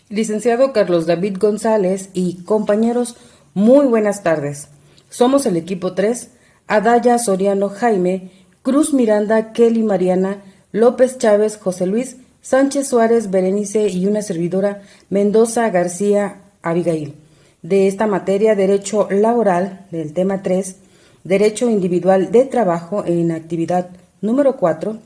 Licenciado Carlos David González y compañeros, muy buenas tardes. Somos el equipo 3, Adaya Soriano Jaime, Cruz Miranda Kelly Mariana, López Chávez José Luis, Sánchez Suárez Berenice y una servidora Mendoza García Abigail. De esta materia, Derecho Laboral, del tema 3, Derecho Individual de Trabajo en actividad número 4,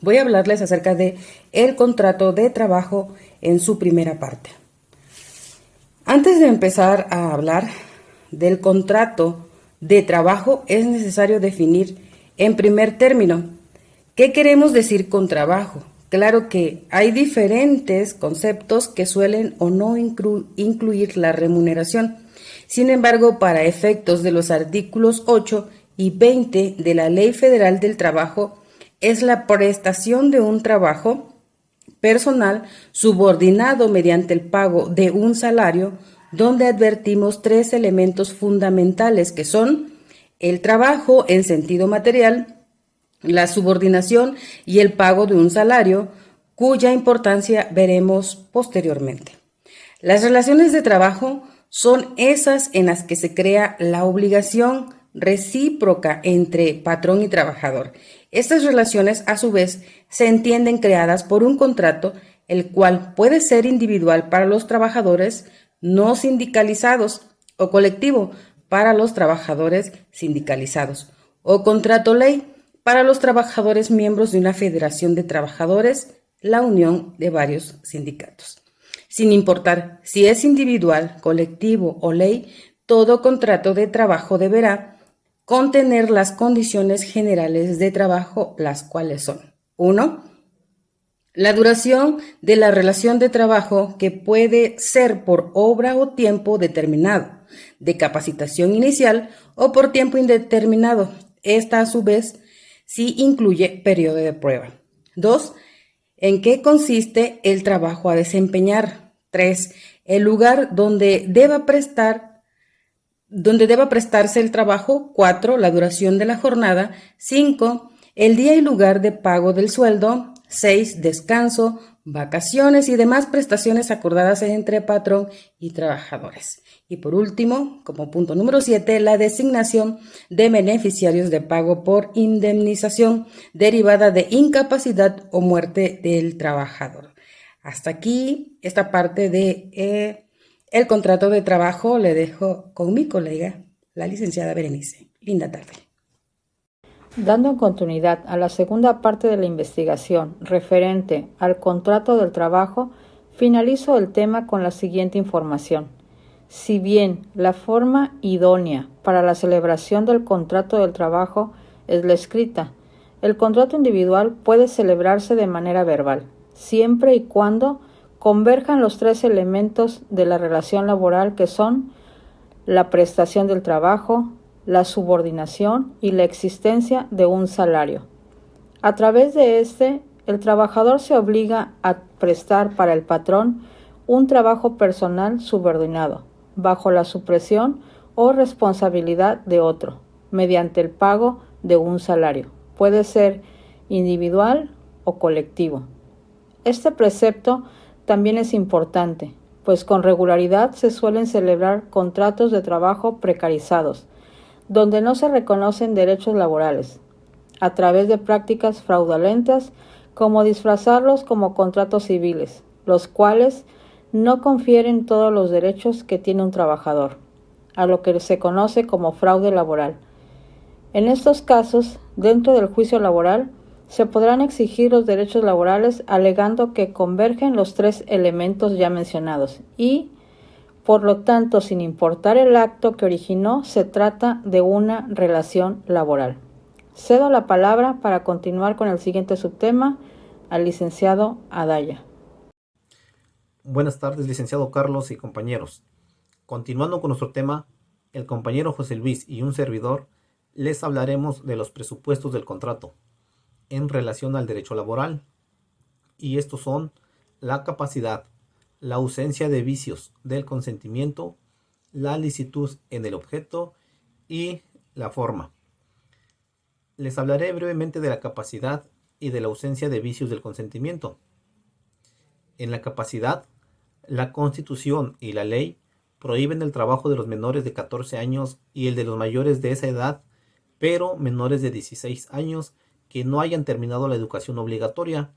voy a hablarles acerca de el contrato de trabajo en su primera parte. Antes de empezar a hablar del contrato de trabajo, es necesario definir en primer término qué queremos decir con trabajo. Claro que hay diferentes conceptos que suelen o no incluir la remuneración. Sin embargo, para efectos de los artículos 8 y 20 de la Ley Federal del Trabajo, es la prestación de un trabajo personal subordinado mediante el pago de un salario, donde advertimos tres elementos fundamentales que son el trabajo en sentido material, la subordinación y el pago de un salario, cuya importancia veremos posteriormente. Las relaciones de trabajo son esas en las que se crea la obligación recíproca entre patrón y trabajador. Estas relaciones, a su vez, se entienden creadas por un contrato, el cual puede ser individual para los trabajadores no sindicalizados o colectivo para los trabajadores sindicalizados, o contrato ley para los trabajadores miembros de una federación de trabajadores, la unión de varios sindicatos. Sin importar si es individual, colectivo o ley, todo contrato de trabajo deberá contener las condiciones generales de trabajo, las cuales son: 1. La duración de la relación de trabajo, que puede ser por obra o tiempo determinado, de capacitación inicial o por tiempo indeterminado. Esta, a su vez, sí incluye periodo de prueba. 2. ¿En qué consiste el trabajo a desempeñar? 3. El lugar donde deba prestarse el trabajo. 4. La duración de la jornada. 5. El día y lugar de pago del sueldo. 6. Descanso, vacaciones y demás prestaciones acordadas entre patrón y trabajadores. Y por último, como punto número 7, la designación de beneficiarios de pago por indemnización derivada de incapacidad o muerte del trabajador. Hasta aquí esta parte de el contrato de trabajo. Le dejo con mi colega, la licenciada Berenice. Linda tarde. Dando continuidad a la segunda parte de la investigación referente al contrato del trabajo, finalizo el tema con la siguiente información. Si bien la forma idónea para la celebración del contrato del trabajo es la escrita, el contrato individual puede celebrarse de manera verbal, siempre y cuando converjan los tres elementos de la relación laboral, que son la prestación del trabajo, la subordinación y la existencia de un salario. A través de el trabajador se obliga a prestar para el patrón un trabajo personal subordinado, bajo la supresión o responsabilidad de otro, mediante el pago de un salario. Puede ser individual o colectivo. Este precepto también es importante, pues con regularidad se suelen celebrar contratos de trabajo precarizados, donde no se reconocen derechos laborales, a través de prácticas fraudulentas como disfrazarlos como contratos civiles, los cuales no confieren todos los derechos que tiene un trabajador, a lo que se conoce como fraude laboral. En estos casos, dentro del juicio laboral, se podrán exigir los derechos laborales alegando que convergen los tres elementos ya mencionados y, por lo tanto, sin importar el acto que originó, se trata de una relación laboral. Cedo la palabra para continuar con el siguiente subtema al licenciado Adaya. Buenas tardes, licenciado Carlos y compañeros. Continuando con nuestro tema, el compañero José Luis y un servidor les hablaremos de los presupuestos del contrato en relación al derecho laboral. Y estos son la capacidad, la ausencia de vicios del consentimiento, la licitud en el objeto y la forma. Les hablaré brevemente de la capacidad y de la ausencia de vicios del consentimiento. En la capacidad La Constitución y la ley prohíben el trabajo de los menores de 14 años y el de los mayores de esa edad, pero menores de 16 años que no hayan terminado la educación obligatoria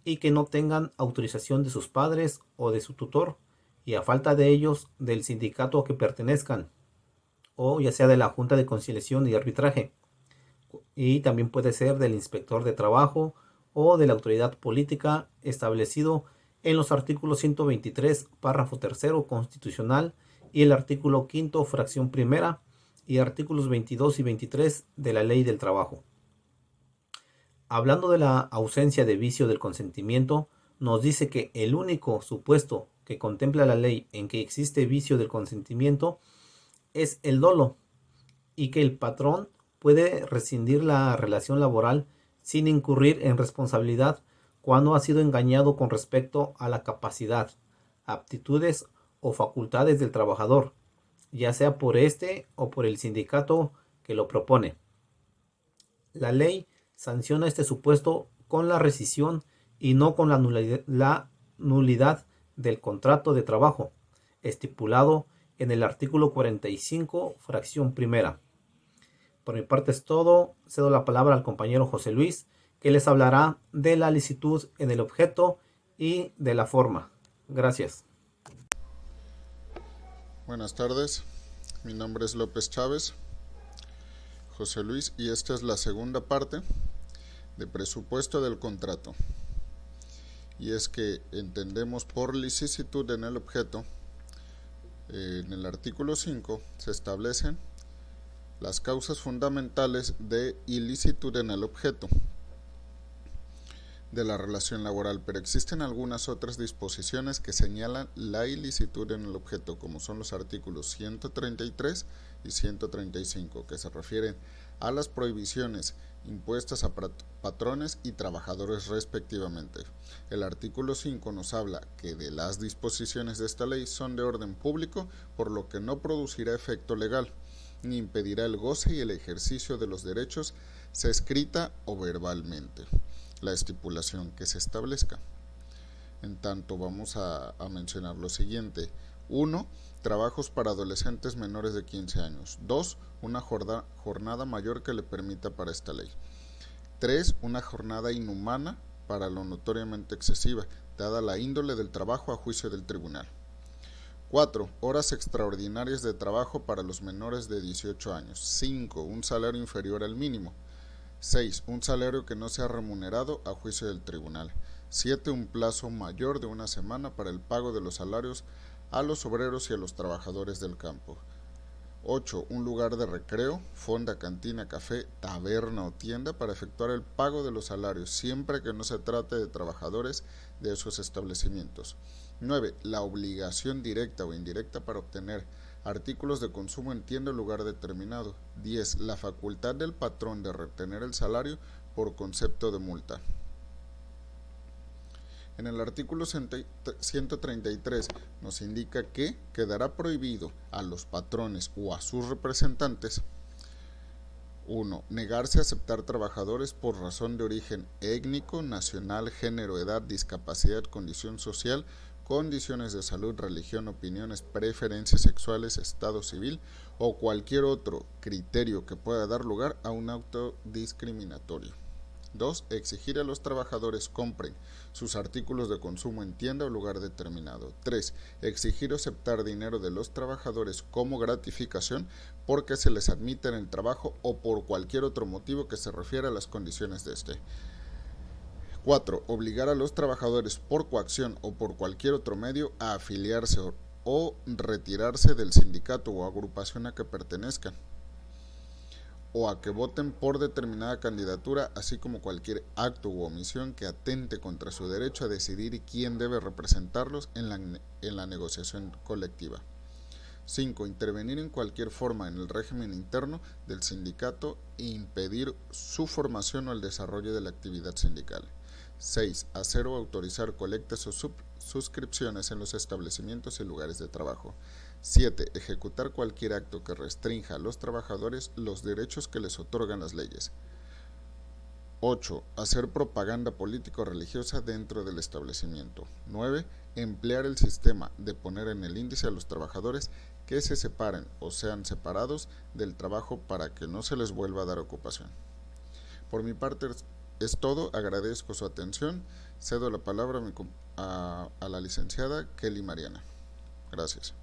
y que no tengan autorización de sus padres o de su tutor, y a falta de ellos, del sindicato a que pertenezcan, o ya sea de la Junta de Conciliación y Arbitraje, y también puede ser del inspector de trabajo o de la autoridad política establecido en los artículos 123, párrafo tercero constitucional y el artículo quinto, fracción primera y artículos 22 y 23 de la Ley del Trabajo. Hablando de la ausencia de vicio del consentimiento, nos dice que el único supuesto que contempla la ley en que existe vicio del consentimiento es el dolo, y que el patrón puede rescindir la relación laboral sin incurrir en responsabilidad cuando ha sido engañado con respecto a la capacidad, aptitudes o facultades del trabajador, ya sea por este o por el sindicato que lo propone. La ley sanciona este supuesto con la rescisión y no con la nulidad del contrato de trabajo, estipulado en el artículo 45, fracción primera. Por mi parte es todo. Cedo la palabra al compañero José Luis, que les hablará de la licitud en el objeto y de la forma. Gracias. Buenas tardes, mi nombre es López Chávez, José Luis, y esta es la segunda parte de presupuesto del contrato. Y es que entendemos por licitud en el objeto, en el artículo 5 se establecen las causas fundamentales de ilicitud en el objeto de la relación laboral, pero existen algunas otras disposiciones que señalan la ilicitud en el objeto, como son los artículos 133 y 135, que se refieren a las prohibiciones impuestas a patrones y trabajadores respectivamente. El artículo 5 nos habla que de las disposiciones de esta ley son de orden público, por lo que no producirá efecto legal, ni impedirá el goce y el ejercicio de los derechos, sea escrita o verbalmente, la estipulación que se establezca. En tanto, vamos a mencionar lo siguiente. 1. Trabajos para adolescentes menores de 15 años. 2. Una jornada mayor que le permita para esta ley. 3. Una jornada inhumana para lo notoriamente excesiva, dada la índole del trabajo a juicio del tribunal. 4. Horas extraordinarias de trabajo para los menores de 18 años. 5. Un salario inferior al mínimo. 6. Un salario que no sea remunerado a juicio del tribunal. 7. Un plazo mayor de una semana para el pago de los salarios a los obreros y a los trabajadores del campo. 8. Un lugar de recreo, fonda, cantina, café, taberna o tienda para efectuar el pago de los salarios, siempre que no se trate de trabajadores de esos establecimientos. 9. La obligación directa o indirecta para obtener artículos de consumo en tienda o lugar determinado. 10. La facultad del patrón de retener el salario por concepto de multa. En el artículo 133 nos indica que quedará prohibido a los patrones o a sus representantes: 1. Negarse a aceptar trabajadores por razón de origen étnico, nacional, género, edad, discapacidad, condición social, condiciones de salud, religión, opiniones, preferencias sexuales, estado civil o cualquier otro criterio que pueda dar lugar a un acto discriminatorio. 2. Exigir a los trabajadores compren sus artículos de consumo en tienda o lugar determinado. 3. Exigir aceptar dinero de los trabajadores como gratificación porque se les admite en el trabajo o por cualquier otro motivo que se refiera a las condiciones de este. 4. Obligar a los trabajadores por coacción o por cualquier otro medio a afiliarse o retirarse del sindicato o agrupación a que pertenezcan, o a que voten por determinada candidatura, así como cualquier acto u omisión que atente contra su derecho a decidir quién debe representarlos en la negociación colectiva. 5. Intervenir en cualquier forma en el régimen interno del sindicato e impedir su formación o el desarrollo de la actividad sindical. 6. Hacer o autorizar colectas o suscripciones en los establecimientos y lugares de trabajo. 7. Ejecutar cualquier acto que restrinja a los trabajadores los derechos que les otorgan las leyes. 8. Hacer propaganda político-religiosa dentro del establecimiento. 9. Emplear el sistema de poner en el índice a los trabajadores que se separen o sean separados del trabajo para que no se les vuelva a dar ocupación. Por mi parte es todo, agradezco su atención, cedo la palabra a la licenciada Kelly Mariana. Gracias.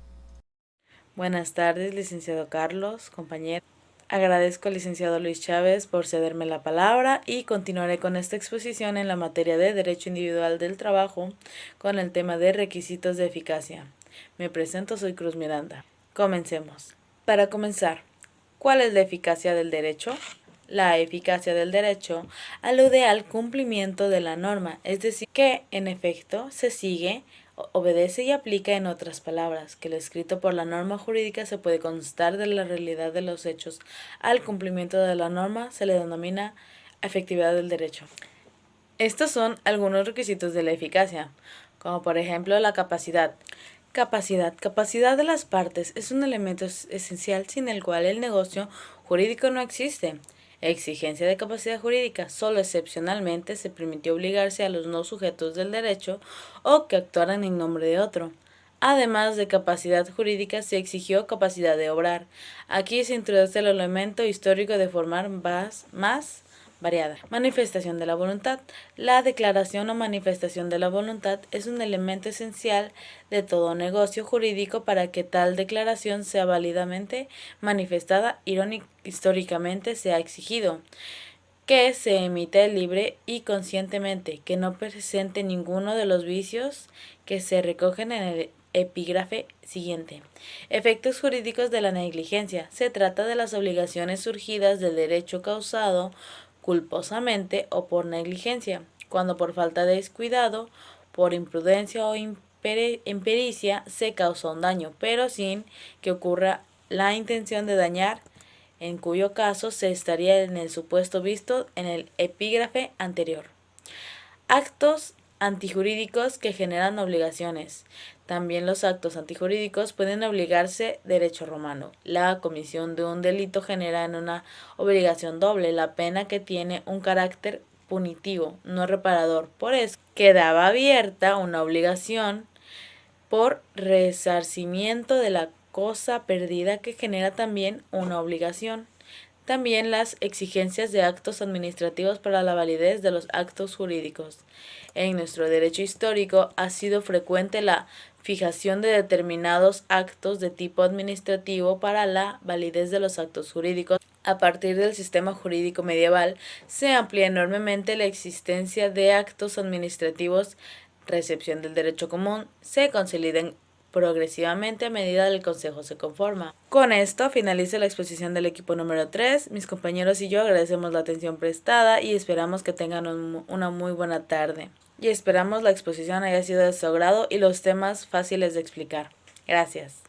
Buenas tardes, licenciado Carlos, compañero. Agradezco al licenciado Luis Chávez por cederme la palabra y continuaré con esta exposición en la materia de Derecho Individual del Trabajo con el tema de requisitos de eficacia. Me presento, soy Cruz Miranda. Comencemos. Para comenzar, ¿cuál es la eficacia del derecho? La eficacia del derecho alude al cumplimiento de la norma, es decir, que en efecto se sigue, obedece y aplica, en otras palabras, que lo escrito por la norma jurídica se puede constar de la realidad de los hechos. Al cumplimiento de la norma se le denomina efectividad del derecho. Estos son algunos requisitos de la eficacia, como por ejemplo la capacidad. Capacidad de las partes es un elemento esencial sin el cual el negocio jurídico no existe. Exigencia de capacidad jurídica. Solo excepcionalmente se permitió obligarse a los no sujetos del derecho o que actuaran en nombre de otro. Además de capacidad jurídica, se exigió capacidad de obrar. Aquí se introduce el elemento histórico de forma más variada. Manifestación de la voluntad. La declaración o manifestación de la voluntad es un elemento esencial de todo negocio jurídico para que tal declaración sea válidamente manifestada. Históricamente se ha exigido que se emite libre y conscientemente, que no presente ninguno de los vicios que se recogen en el epígrafe siguiente. Efectos jurídicos de la negligencia. Se trata de las obligaciones surgidas del derecho causado culposamente o por negligencia, cuando por falta de descuidado, por imprudencia o impericia se causó un daño, pero sin que ocurra la intención de dañar, en cuyo caso se estaría en el supuesto visto en el epígrafe anterior. Actos antijurídicos que generan obligaciones. También los actos antijurídicos pueden obligarse derecho romano. La comisión de un delito genera en una obligación doble la pena que tiene un carácter punitivo, no reparador. Por eso quedaba abierta una obligación por resarcimiento de la cosa perdida que genera también una obligación. También las exigencias de actos administrativos para la validez de los actos jurídicos. En nuestro derecho histórico ha sido frecuente la fijación de determinados actos de tipo administrativo para la validez de los actos jurídicos. A partir del sistema jurídico medieval se amplía enormemente la existencia de actos administrativos, recepción del derecho común, se consolidan progresivamente a medida del Consejo se conforma. Con esto finaliza la exposición del equipo número 3. Mis compañeros y yo agradecemos la atención prestada y esperamos que tengan una muy buena tarde. Y esperamos la exposición haya sido de su agrado y los temas fáciles de explicar. Gracias.